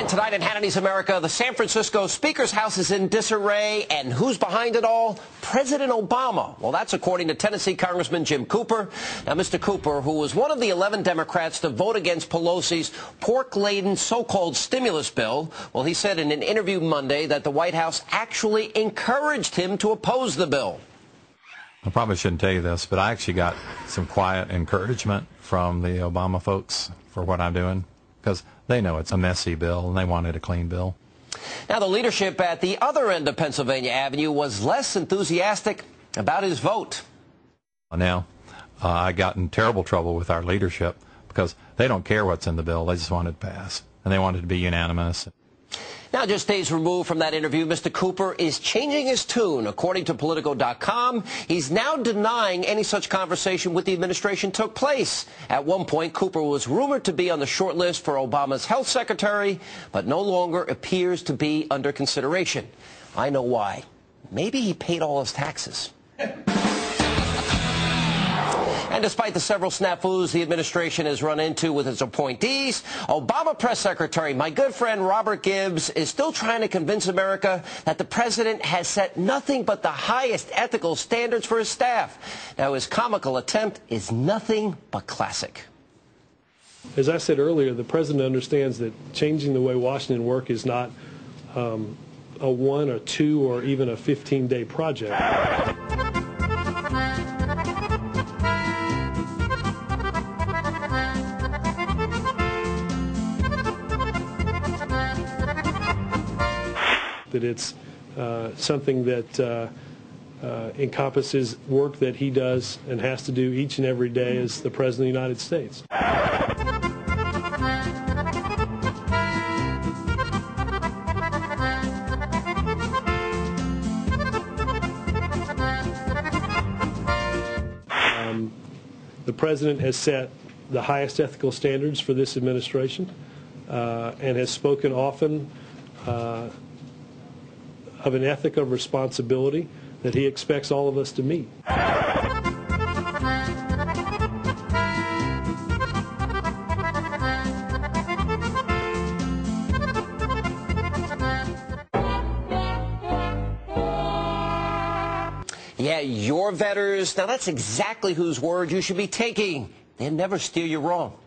And tonight in Hannity's America, the San Francisco Speaker's House is in disarray. And who's behind it all? President Obama. Well, that's according to Tennessee Congressman Jim Cooper. Now, Mr. Cooper, who was one of the 11 Democrats to vote against Pelosi's pork-laden so-called stimulus bill, well, he said in an interview Monday that the White House actually encouraged him to oppose the bill. I probably shouldn't tell you this, but I actually got some quiet encouragement from the Obama folks for what I'm doing, because they know it's a messy bill and they wanted a clean bill. Now, the leadership at the other end of Pennsylvania Avenue was less enthusiastic about his vote. Now, I got in terrible trouble with our leadership because they don't care what's in the bill. They just want it to pass, and they want it to be unanimous. Now, just days removed from that interview, Mr. Cooper is changing his tune. According to Politico.com, he's now denying any such conversation with the administration took place. At one point, Cooper was rumored to be on the short list for Obama's health secretary, but no longer appears to be under consideration. I know why. Maybe he paid all his taxes. And despite the several snafus the administration has run into with its appointees, Obama press secretary, my good friend Robert Gibbs, is still trying to convince America that the president has set nothing but the highest ethical standards for his staff. Now, his comical attempt is nothing but classic. As I said earlier, the president understands that changing the way Washington works is not a 1 or 2 or even a 15-day project. That it's something that encompasses work that he does and has to do each and every day as the President of the United States. The President has set the highest ethical standards for this administration and has spoken often of an ethic of responsibility that he expects all of us to meet. Yeah, your vetters. Now, that's exactly whose word you should be taking. They'll never steer you wrong.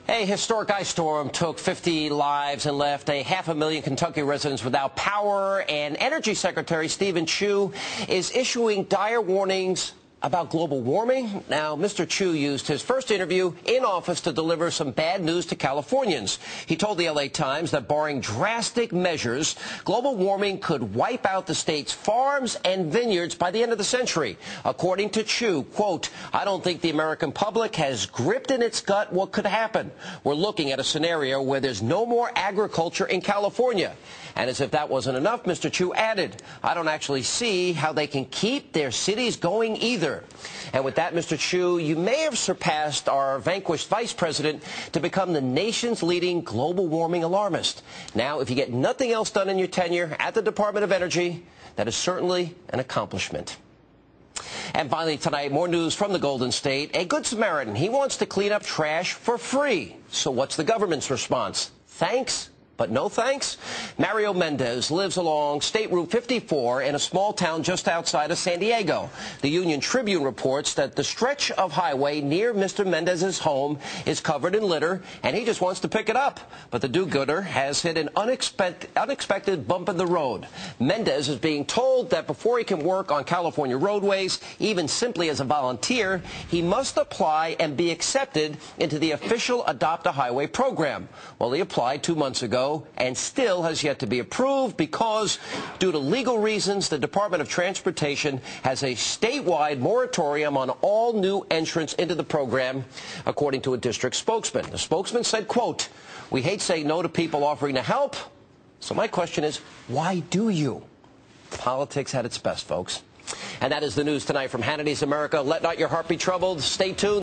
A historic ice storm took 50 lives and left 500,000 Kentucky residents without power, and Energy Secretary Stephen Chu is issuing dire warnings about global warming. Now, Mr. Chu used his first interview in office to deliver some bad news to Californians. He told the LA Times that barring drastic measures, global warming could wipe out the state's farms and vineyards by the end of the century. According to Chu, quote, I don't think the American public has gripped in its gut what could happen. We're looking at a scenario where there's no more agriculture in California. And as if that wasn't enough, Mr. Chu added, I don't actually see how they can keep their cities going either. And with that, Mr. Chu, you may have surpassed our vanquished vice president to become the nation's leading global warming alarmist. Now, if you get nothing else done in your tenure at the Department of Energy, that is certainly an accomplishment. And finally tonight, more news from the Golden State. A Good Samaritan, he wants to clean up trash for free. So what's the government's response? Thanks? But no thanks? Mario Mendez lives along State Route 54 in a small town just outside of San Diego. The Union Tribune reports that the stretch of highway near Mr. Mendez's home is covered in litter, and he just wants to pick it up. But the do-gooder has hit an unexpected bump in the road. Mendez is being told that before he can work on California roadways, even simply as a volunteer, he must apply and be accepted into the official Adopt a Highway program. Well, he applied 2 months ago and still has yet to be approved because, due to legal reasons, the Department of Transportation has a statewide moratorium on all new entrants into the program, according to a district spokesman. The spokesman said, quote, we hate saying no to people offering to help. So my question is, why do you? Politics at its best, folks. And that is the news tonight from Hannity's America. Let not your heart be troubled. Stay tuned.